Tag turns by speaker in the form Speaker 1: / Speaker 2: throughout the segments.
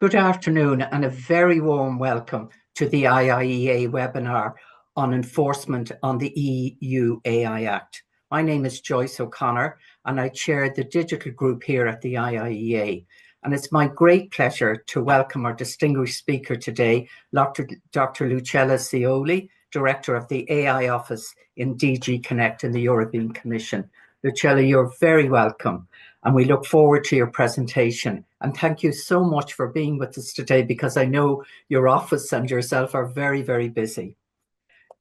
Speaker 1: Good afternoon and a very warm welcome to the IIEA webinar on enforcement on the EU AI Act. My name is Joyce O'Connor and I chair the digital group here at the IIEA. And it's my great pleasure to welcome our distinguished speaker today, Dr. Lucilla Sioli, Director of the AI Office in DG Connect in the European Commission. Lucilla, you're very welcome. And we look forward to your presentation. And thank you so much for being with us today, because I know your office and yourself are very, very busy.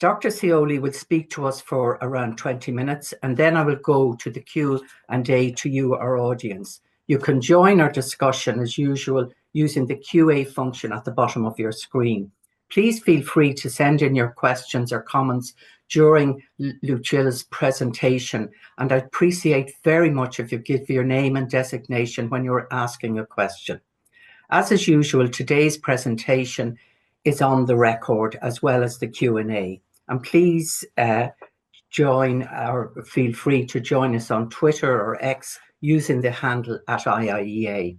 Speaker 1: Dr. Sioli will speak to us for around 20 minutes, and then I will go to the Q&A to you, our audience. You can join our discussion as usual using the QA function at the bottom of your screen. Please feel free to send in your questions or comments during Lucilla's presentation, and I appreciate very much if you give your name and designation when you're asking a question. As is usual, today's presentation is on the record as well as the Q&A, and please join or feel free to join us on Twitter or X using the handle @IIEA.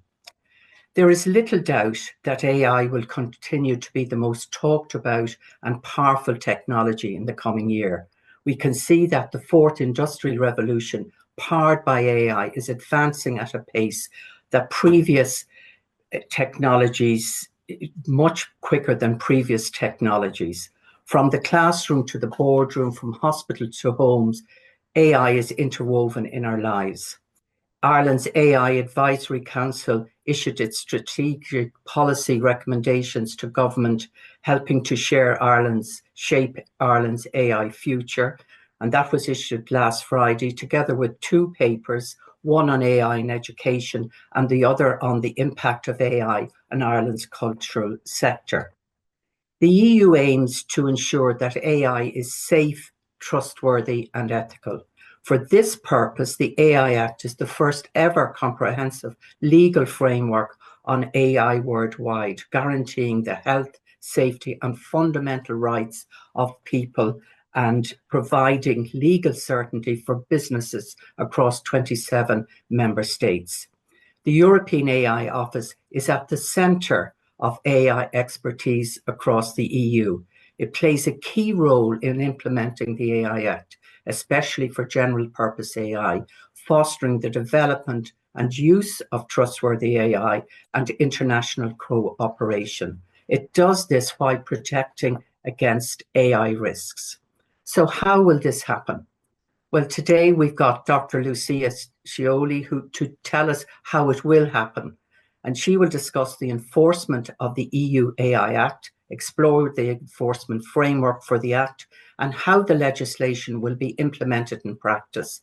Speaker 1: There is little doubt that AI will continue to be the most talked about and powerful technology in the coming year. We can see that the fourth industrial revolution powered by AI is advancing at a pace that previous technologies, much quicker than previous technologies. From the classroom to the boardroom, from hospital to homes, AI is interwoven in our lives. Ireland's AI Advisory Council issued its strategic policy recommendations to government, helping to shape Ireland's AI future. And that was issued last Friday, together with two papers, one on AI in education and the other on the impact of AI on Ireland's cultural sector. The EU aims to ensure that AI is safe, trustworthy and ethical. For this purpose, the AI Act is the first ever comprehensive legal framework on AI worldwide, guaranteeing the health, safety and fundamental rights of people and providing legal certainty for businesses across 27 member states. The European AI Office is at the centre of AI expertise across the EU. It plays a key role in implementing the AI Act, especially for general purpose AI, fostering the development and use of trustworthy AI and international cooperation. It does this while protecting against AI risks. So how will this happen? Well, today we've got Dr. Lucilla Sioli to tell us how it will happen. And she will discuss the enforcement of the EU AI Act, explore the enforcement framework for the Act, and how the legislation will be implemented in practice.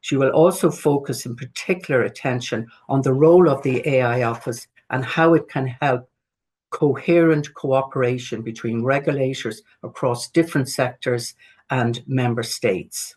Speaker 1: She will also focus in particular attention on the role of the AI Office and how it can help coherent cooperation between regulators across different sectors and member states.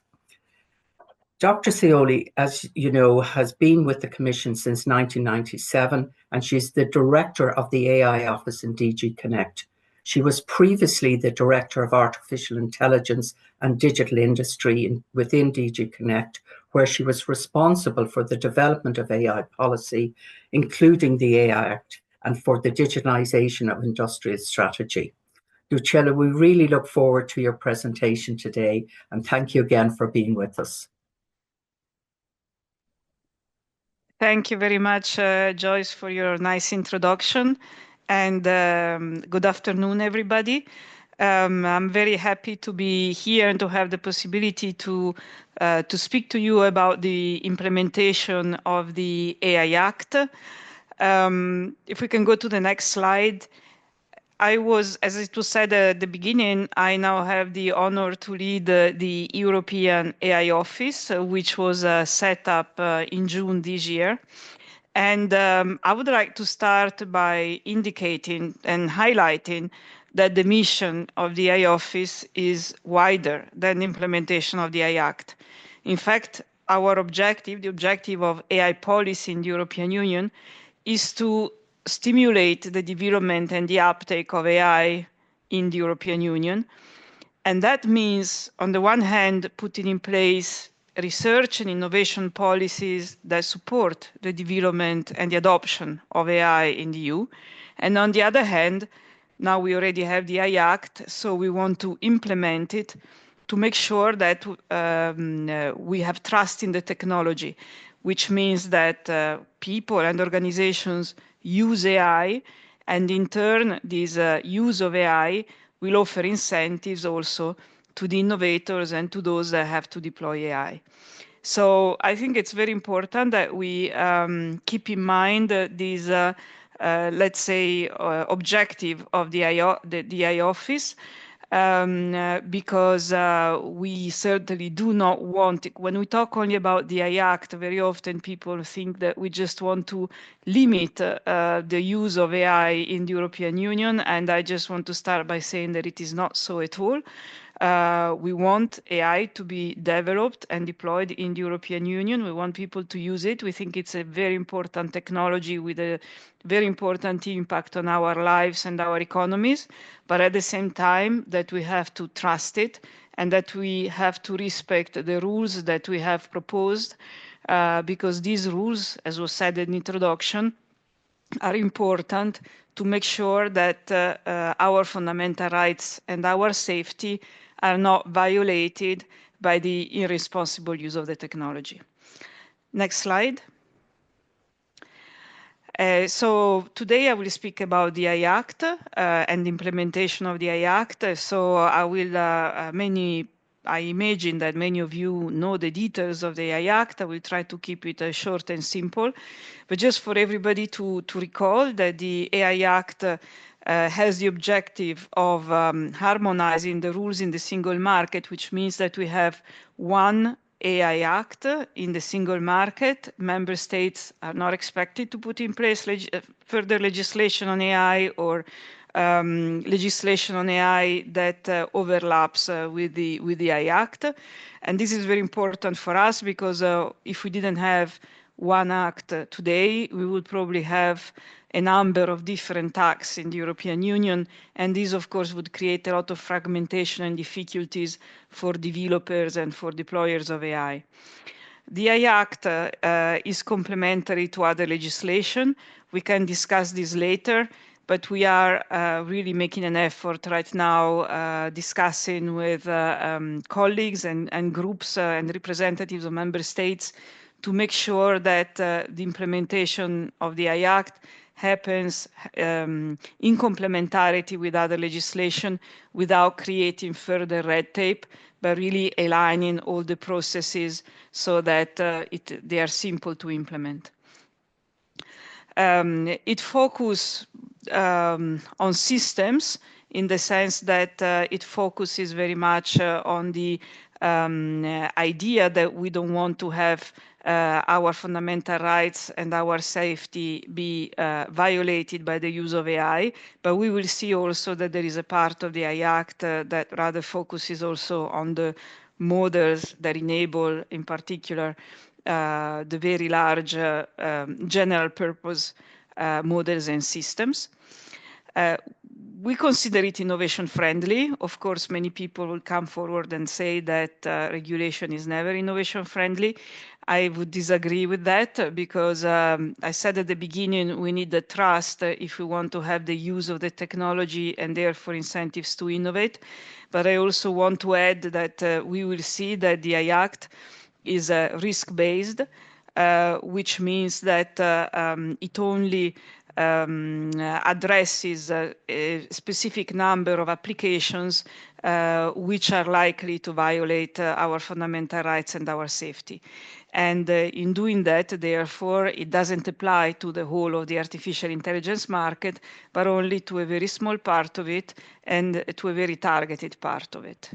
Speaker 1: Dr. Sioli, as you know, has been with the Commission since 1997, and she's the Director of the AI Office in DG Connect. She was previously the Director of Artificial Intelligence and Digital Industry within DG Connect, where she was responsible for the development of AI policy, including the AI Act, and for the digitalisation of industrial strategy. Lucilla, we really look forward to your presentation today, and thank you again for being with us.
Speaker 2: Thank you very much, Joyce, for your nice introduction. And good afternoon, everybody. I'm very happy to be here and to have the possibility to speak to you about the implementation of the AI Act. If we can go to the next slide. As it was said at the beginning, I now have the honor to lead the European AI Office, which was set up in June this year. And I would like to start by indicating and highlighting that the mission of the AI Office is wider than the implementation of the AI Act. In fact, our objective, the objective of AI policy in the European Union, is to stimulate the development and the uptake of AI in the European Union. And that means, on the one hand, putting in place research and innovation policies that support the development and the adoption of AI in the EU. And on the other hand, now we already have the AI Act, so we want to implement it to make sure that we have trust in the technology, which means that people and organizations use AI, and in turn, this use of AI will offer incentives also to the innovators and to those that have to deploy AI. So I think it's very important that we keep in mind this, let's say, objective of the AI office, because we certainly do not want, when we talk only about the AI Act, very often people think that we just want to limit the use of AI in the European Union, and I just want to start by saying that it is not so at all. We want AI to be developed and deployed in the European Union. We want people to use it. We think it's a very important technology with a very important impact on our lives and our economies, but at the same time that we have to trust it and that we have to respect the rules that we have proposed, because these rules, as was said in the introduction, are important to make sure that our fundamental rights and our safety are not violated by the irresponsible use of the technology. Next slide. So today I will speak about the AI Act and the implementation of the AI Act. So I will I imagine that many of you know the details of the AI Act. I will try to keep it short and simple. But just for everybody to recall that the AI Act has the objective of harmonizing the rules in the single market, which means that we have one AI Act in the single market. Member states are not expected to put in place further legislation on AI or legislation on AI that overlaps with the AI Act. And this is very important for us because if we didn't have one act today, we would probably have a number of different acts in the European Union, and this, of course, would create a lot of fragmentation and difficulties for developers and for deployers of AI. The AI Act is complementary to other legislation. We can discuss this later, but we are really making an effort right now discussing with colleagues and groups and representatives of member states to make sure that the implementation of the AI Act happens in complementarity with other legislation without creating further red tape, but really aligning all the processes so that they are simple to implement. It focuses on systems in the sense that it focuses very much on the idea that we don't want to have our fundamental rights and our safety be violated by the use of AI, but we will see also that there is a part of the AI Act that rather focuses also on the models that enable, in particular, the very large general purpose models and systems. We consider it innovation friendly. Of course, many people will come forward and say that regulation is never innovation friendly. I would disagree with that because I said at the beginning, we need the trust if we want to have the use of the technology and therefore incentives to innovate. But I also want to add that we will see that the AI Act is risk-based, which means that it only addresses a specific number of applications which are likely to violate our fundamental rights and our safety. And in doing that, therefore, it doesn't apply to the whole of the artificial intelligence market, but only to a very small part of it and to a very targeted part of it.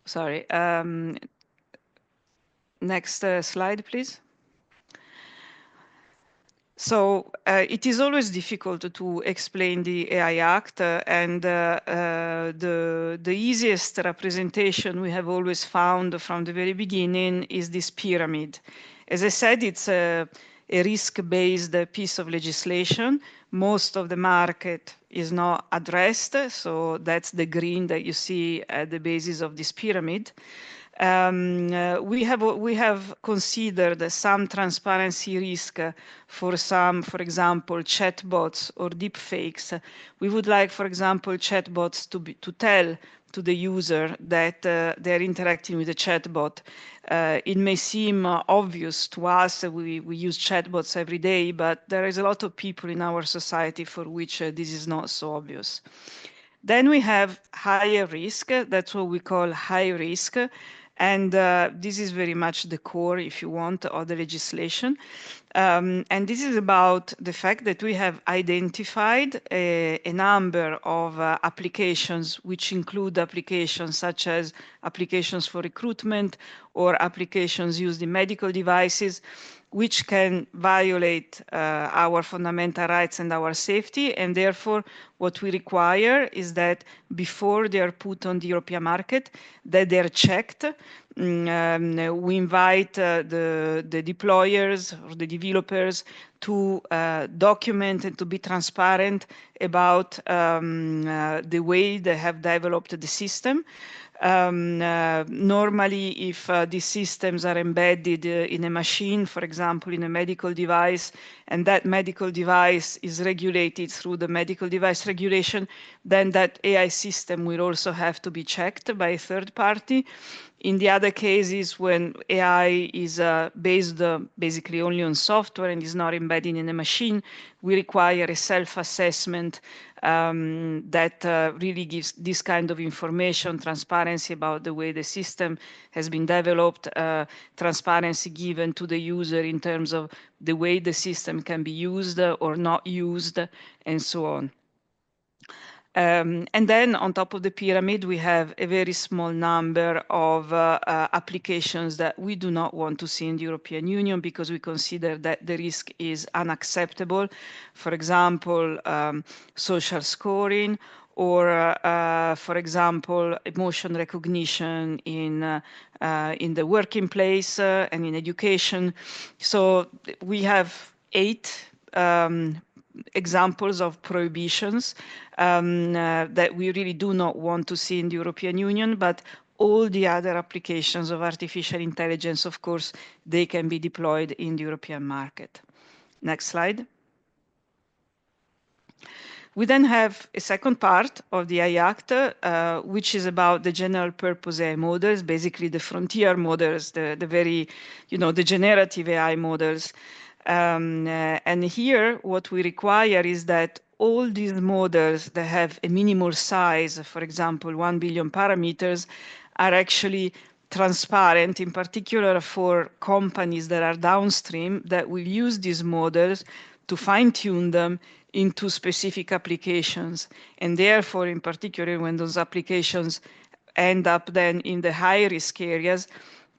Speaker 2: Sorry. Next slide, please. So it is always difficult to explain the AI Act, and the easiest representation we have always found from the very beginning is this pyramid. As I said, it's a risk-based piece of legislation. Most of the market is not addressed, so that's the green that you see at the basis of this pyramid. We have considered some transparency risk for some, for example, chatbots or deepfakes. We would like, for example, chatbots to tell to the user that they're interacting with a chatbot. It may seem obvious to us, we use chatbots every day, but there is a lot of people in our society for which this is not so obvious. Then we have higher risk, that's what we call high risk. And this is very much the core, if you want, of the legislation. And this is about the fact that we have identified a number of applications, which include applications such as applications for recruitment or applications used in medical devices, which can violate our fundamental rights and our safety. And therefore, what we require is that before they are put on the European market, that they're checked. We invite the deployers or the developers to document and to be transparent about the way they have developed the system. Normally, if these systems are embedded in a machine, for example, in a medical device, and that medical device is regulated through the medical device regulation, then that AI system will also have to be checked by a third party. In the other cases, when AI is based basically only on software and is not embedded in a machine, we require a self-assessment that really gives this kind of information, transparency about the way the system has been developed, transparency given to the user in terms of the way the system can be used or not used, and so on. And then on top of the pyramid, we have a very small number of applications that we do not want to see in the European Union because we consider that the risk is unacceptable. For example, social scoring, or, for example, emotion recognition in the working place and in education. So we have 8 examples of prohibitions that we really do not want to see in the European Union, but all the other applications of artificial intelligence, of course, they can be deployed in the European market. Next slide. We then have a second part of the AI Act, which is about the general purpose AI models, basically the frontier models, the very, the generative AI models. And here, what we require is that all these models that have a minimal size, for example, 1 billion parameters, are actually transparent, in particular for companies that are downstream that will use these models to fine-tune them into specific applications. And therefore, in particular, when those applications end up then in the high-risk areas,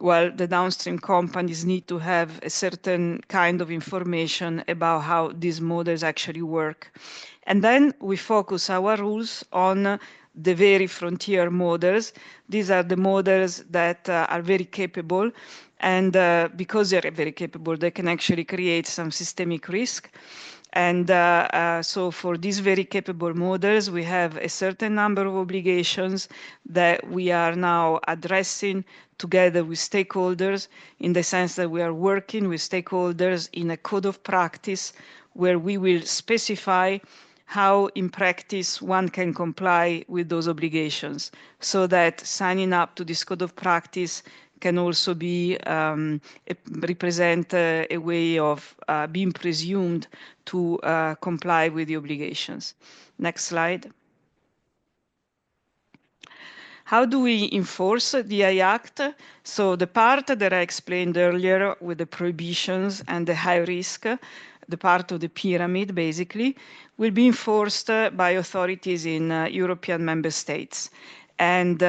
Speaker 2: well, the downstream companies need to have a certain kind of information about how these models actually work. And then we focus our rules on the very frontier models. These are the models that are very capable. And because they're very capable, they can actually create some systemic risk. And so for these very capable models, we have a certain number of obligations that we are now addressing together with stakeholders, in the sense that we are working with stakeholders in a code of practice where we will specify how in practice one can comply with those obligations, so that signing up to this code of practice can also be represent a way of being presumed to comply with the obligations. Next slide. How do we enforce the AI Act? So the part that I explained earlier with the prohibitions and the high risk, the part of the pyramid basically, will be enforced by authorities in European member states. And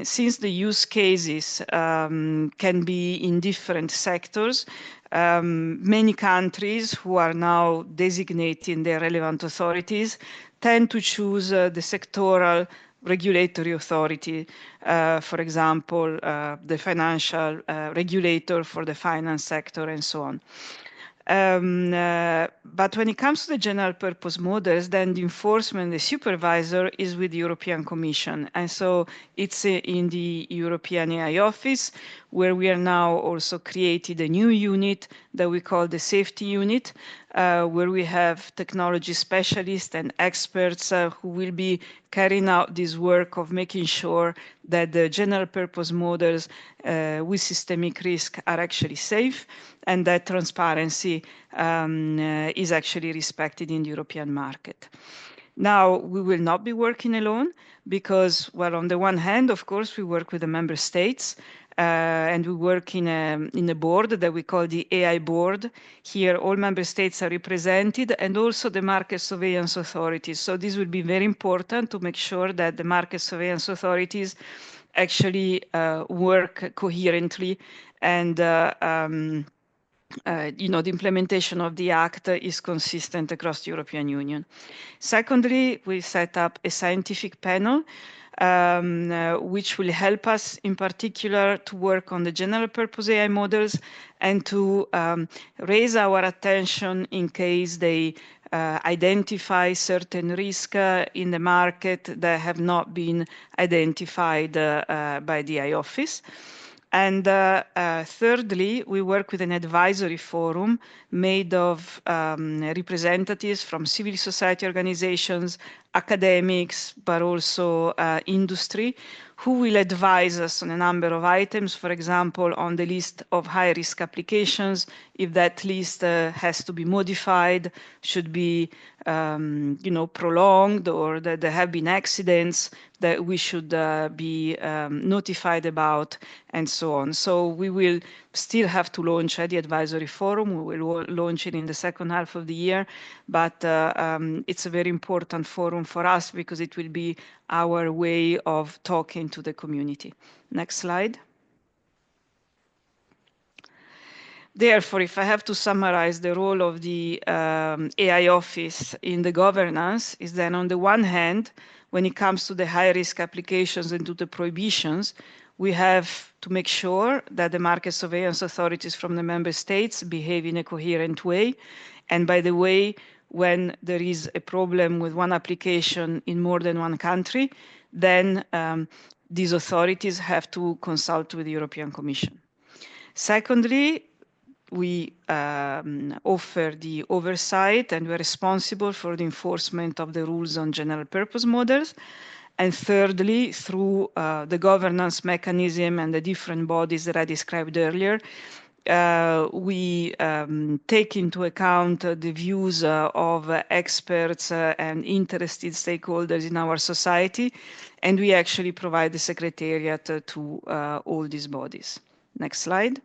Speaker 2: since the use cases can be in different sectors, many countries who are now designating their relevant authorities tend to choose the sectoral regulatory authority, for example, the financial regulator for the finance sector and so on. But when it comes to the general purpose models, then the enforcement, the supervisor is with the European Commission. And so it's in the European AI office, where we are now also created a new unit that we call the safety unit, where we have technology specialists and experts who will be carrying out this work of making sure that the general purpose models with systemic risk are actually safe, and that transparency is actually respected in the European market. Now, we will not be working alone because, well, on the one hand, of course, we work with the member states, and we work in a board that we call the AI board. Here, all member states are represented, and also the market surveillance authorities. So this will be very important to make sure that the market surveillance authorities actually work coherently, and the implementation of the Act is consistent across the European Union. Secondly, we set up a scientific panel which will help us in particular to work on the general purpose AI models and to raise our attention in case they identify certain risks in the market that have not been identified by the AI office. And thirdly, we work with an advisory forum made of representatives from civil society organizations, academics, but also industry, who will advise us on a number of items, for example, on the list of high-risk applications, if that list has to be modified, should be prolonged, or that there have been accidents that we should be notified about, and so on. So we will still have to launch the advisory forum. We will launch it in the second half of the year, but it's a very important forum for us because it will be our way of talking to the community. Next slide. Therefore, if I have to summarize the role of the AI office in the governance, is then on the one hand, when it comes to the high-risk applications and to the prohibitions, we have to make sure that the market surveillance authorities from the member states behave in a coherent way. And by the way, when there is a problem with one application in more than one country, then these authorities have to consult with the European Commission. Secondly, we offer the oversight, and we're responsible for the enforcement of the rules on general purpose models. And thirdly, through the governance mechanism and the different bodies that I described earlier, we take into account the views of experts and interested stakeholders in our society, and we actually provide the secretariat to all these bodies. Next slide.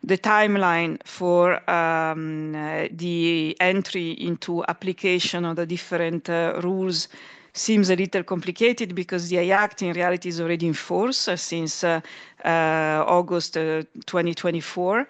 Speaker 2: The timeline for the entry into application of the different rules seems a little complicated because the AI Act in reality is already in force since August 2024.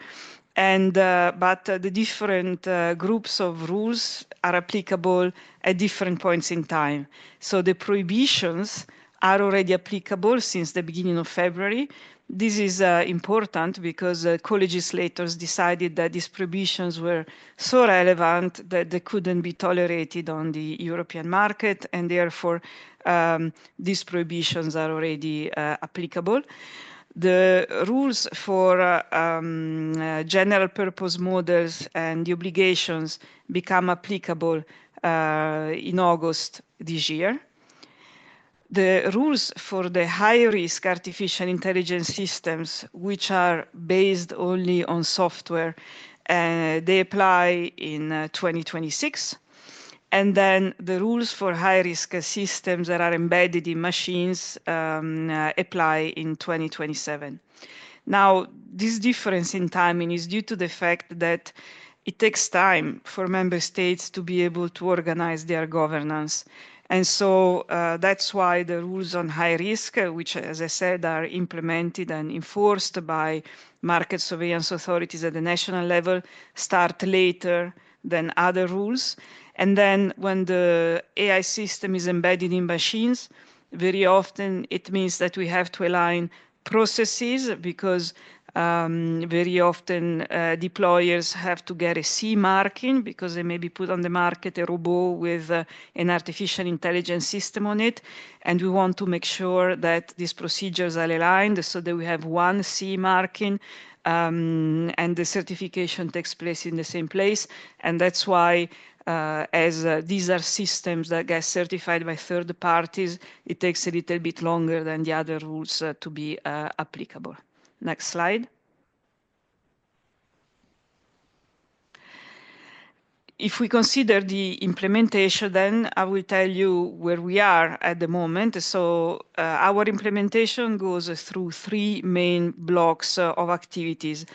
Speaker 2: But the different groups of rules are applicable at different points in time. So the prohibitions are already applicable since the beginning of February. This is important because co-legislators decided that these prohibitions were so relevant that they couldn't be tolerated on the European market, and therefore these prohibitions are already applicable. The rules for general purpose models and the obligations become applicable in August this year. The rules for the high-risk artificial intelligence systems, which are based only on software, they apply in 2026. And then the rules for high-risk systems that are embedded in machines apply in 2027. Now, this difference in timing is due to the fact that it takes time for member states to be able to organize their governance. And so that's why the rules on high risk, which, as I said, are implemented and enforced by market surveillance authorities at the national level, start later than other rules. And then when the AI system is embedded in machines, very often it means that we have to align processes because Very often deployers have to get a CE marking because they maybe put on the market a robot with an artificial intelligence system on it. And we want to make sure that these procedures are aligned so that we have one CE marking and the certification takes place in the same place. And that's why as these are systems that get certified by third parties, it takes a little bit longer than the other rules to be applicable. Next slide. If we consider the implementation, then I will tell you where we are at the moment. So our implementation goes through three main blocks of activities.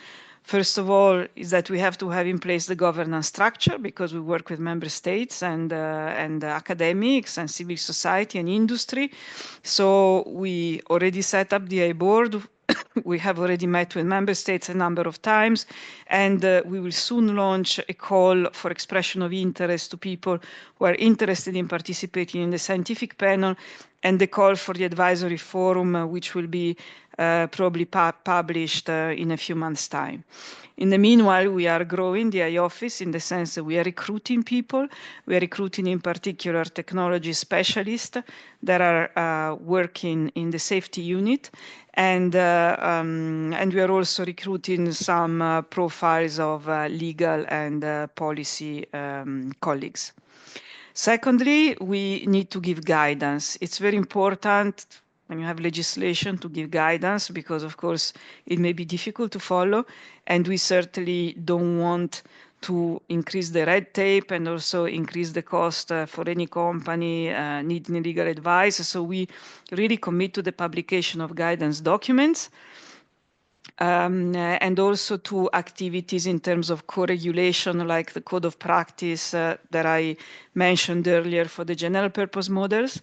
Speaker 2: First of all, is that we have to have in place the governance structure because we work with member states and academics and civil society and industry. So we already set up the AI board. We have already met with member states a number of times, and we will soon launch a call for expression of interest to people who are interested in participating in the scientific panel, and the call for the advisory forum, which will be probably published in a few months' time. In the meanwhile, we are growing the AI office in the sense that we are recruiting people. We are recruiting in particular technology specialists that are working in the safety unit. And we are also recruiting some profiles of legal and policy colleagues. Secondly, we need to give guidance. It's very important when you have legislation to give guidance because, of course, it may be difficult to follow. And we certainly don't want to increase the red tape and also increase the cost for any company needing legal advice. So we really commit to the publication of guidance documents. And also to activities in terms of co-regulation, like the code of practice that I mentioned earlier for the general purpose models.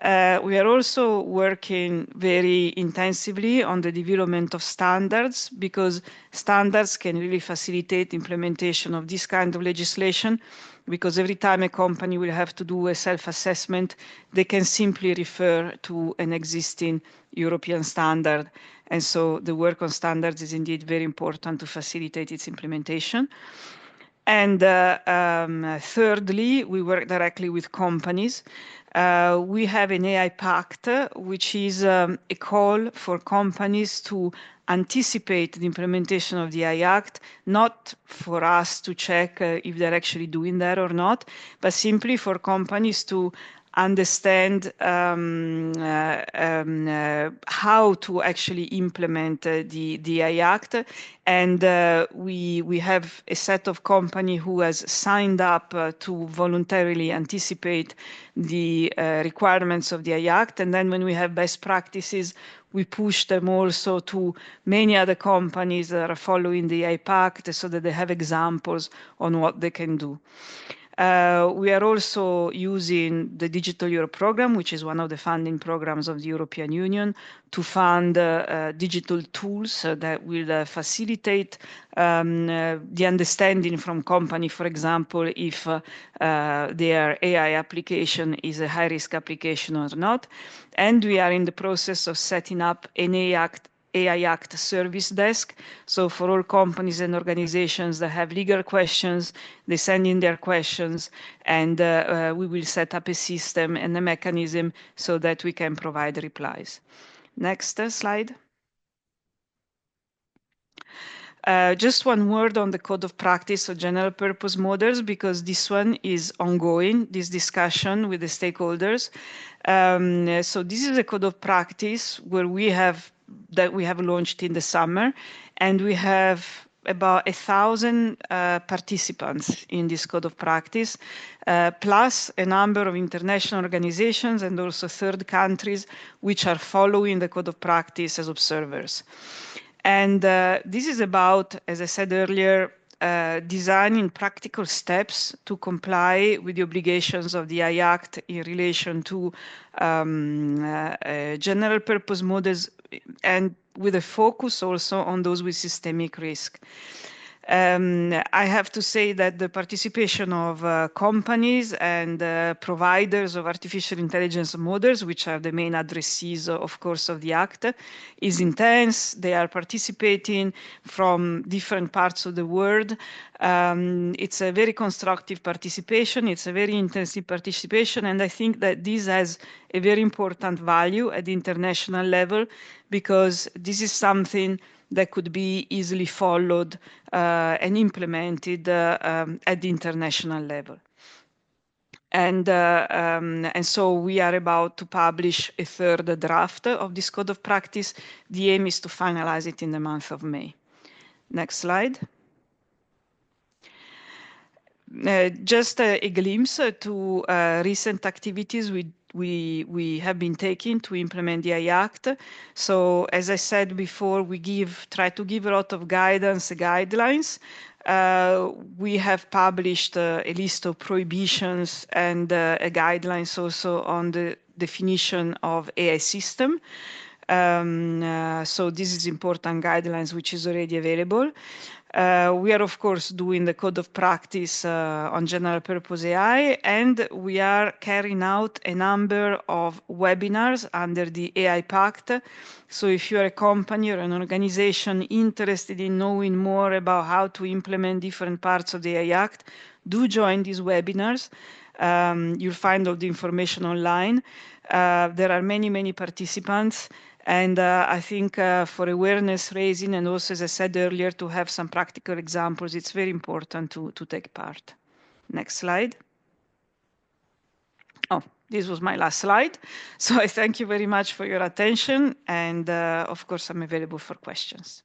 Speaker 2: We are also working very intensively on the development of standards because standards can really facilitate implementation of this kind of legislation, because every time a company will have to do a self-assessment, they can simply refer to an existing European standard. And so the work on standards is indeed very important to facilitate its implementation. And thirdly, we work directly with companies. We have an AI Pact, which is a call for companies to anticipate the implementation of the AI Act, not for us to check if they're actually doing that or not, but simply for companies to understand how to actually implement the AI Act. And we have a set of companies who has signed up to voluntarily anticipate the requirements of the AI Act. And then when we have best practices, we push them also to many other companies that are following the AI Pact so that they have examples on what they can do. We are also using the Digital Europe program, which is one of the funding programs of the European Union, to fund digital tools that will facilitate the understanding from company, for example, if their AI application is a high-risk application or not. And we are in the process of setting up an AI Act service desk. So for all companies and organizations that have legal questions, they send in their questions, and we will set up a system and a mechanism so that we can provide replies. Next slide. Just one word on the code of practice of general purpose models, because this one is ongoing, this discussion with the stakeholders. So this is a code of practice where we have launched in the summer, and we have about 1,000 participants in this code of practice, plus a number of international organizations and also third countries which are following the code of practice as observers. And this is about, as I said earlier, designing practical steps to comply with the obligations of the AI Act in relation to general purpose models, and with a focus also on those with systemic risk. I have to say that the participation of companies and providers of artificial intelligence models, which are the main addressees, of course, of the Act, is intense. They are participating from different parts of the world. It's a very constructive participation. It's a very intensive participation. And I think that this has a very important value at the international level, because this is something that could be easily followed and implemented at the international level. And so we are about to publish a third draft of this code of practice. The aim is to finalize it in the month of May. Next slide. Just a glimpse to recent activities we have been taking to implement the AI Act. So as I said before, we try to give a lot of guidelines. We have published a list of prohibitions and guidelines also on the definition of AI system. So this is important guidelines which is already available. We are, of course, doing the code of practice on general purpose AI, and we are carrying out a number of webinars under the AI Pact. So if you're a company or an organization interested in knowing more about how to implement different parts of the AI Act, do join these webinars. You'll find all the information online. There are many participants. And I think for awareness raising, and also, as I said earlier, to have some practical examples, it's very important to take part. Next slide. Oh, this was my last slide. So I thank you very much for your attention. And of course, I'm available for questions.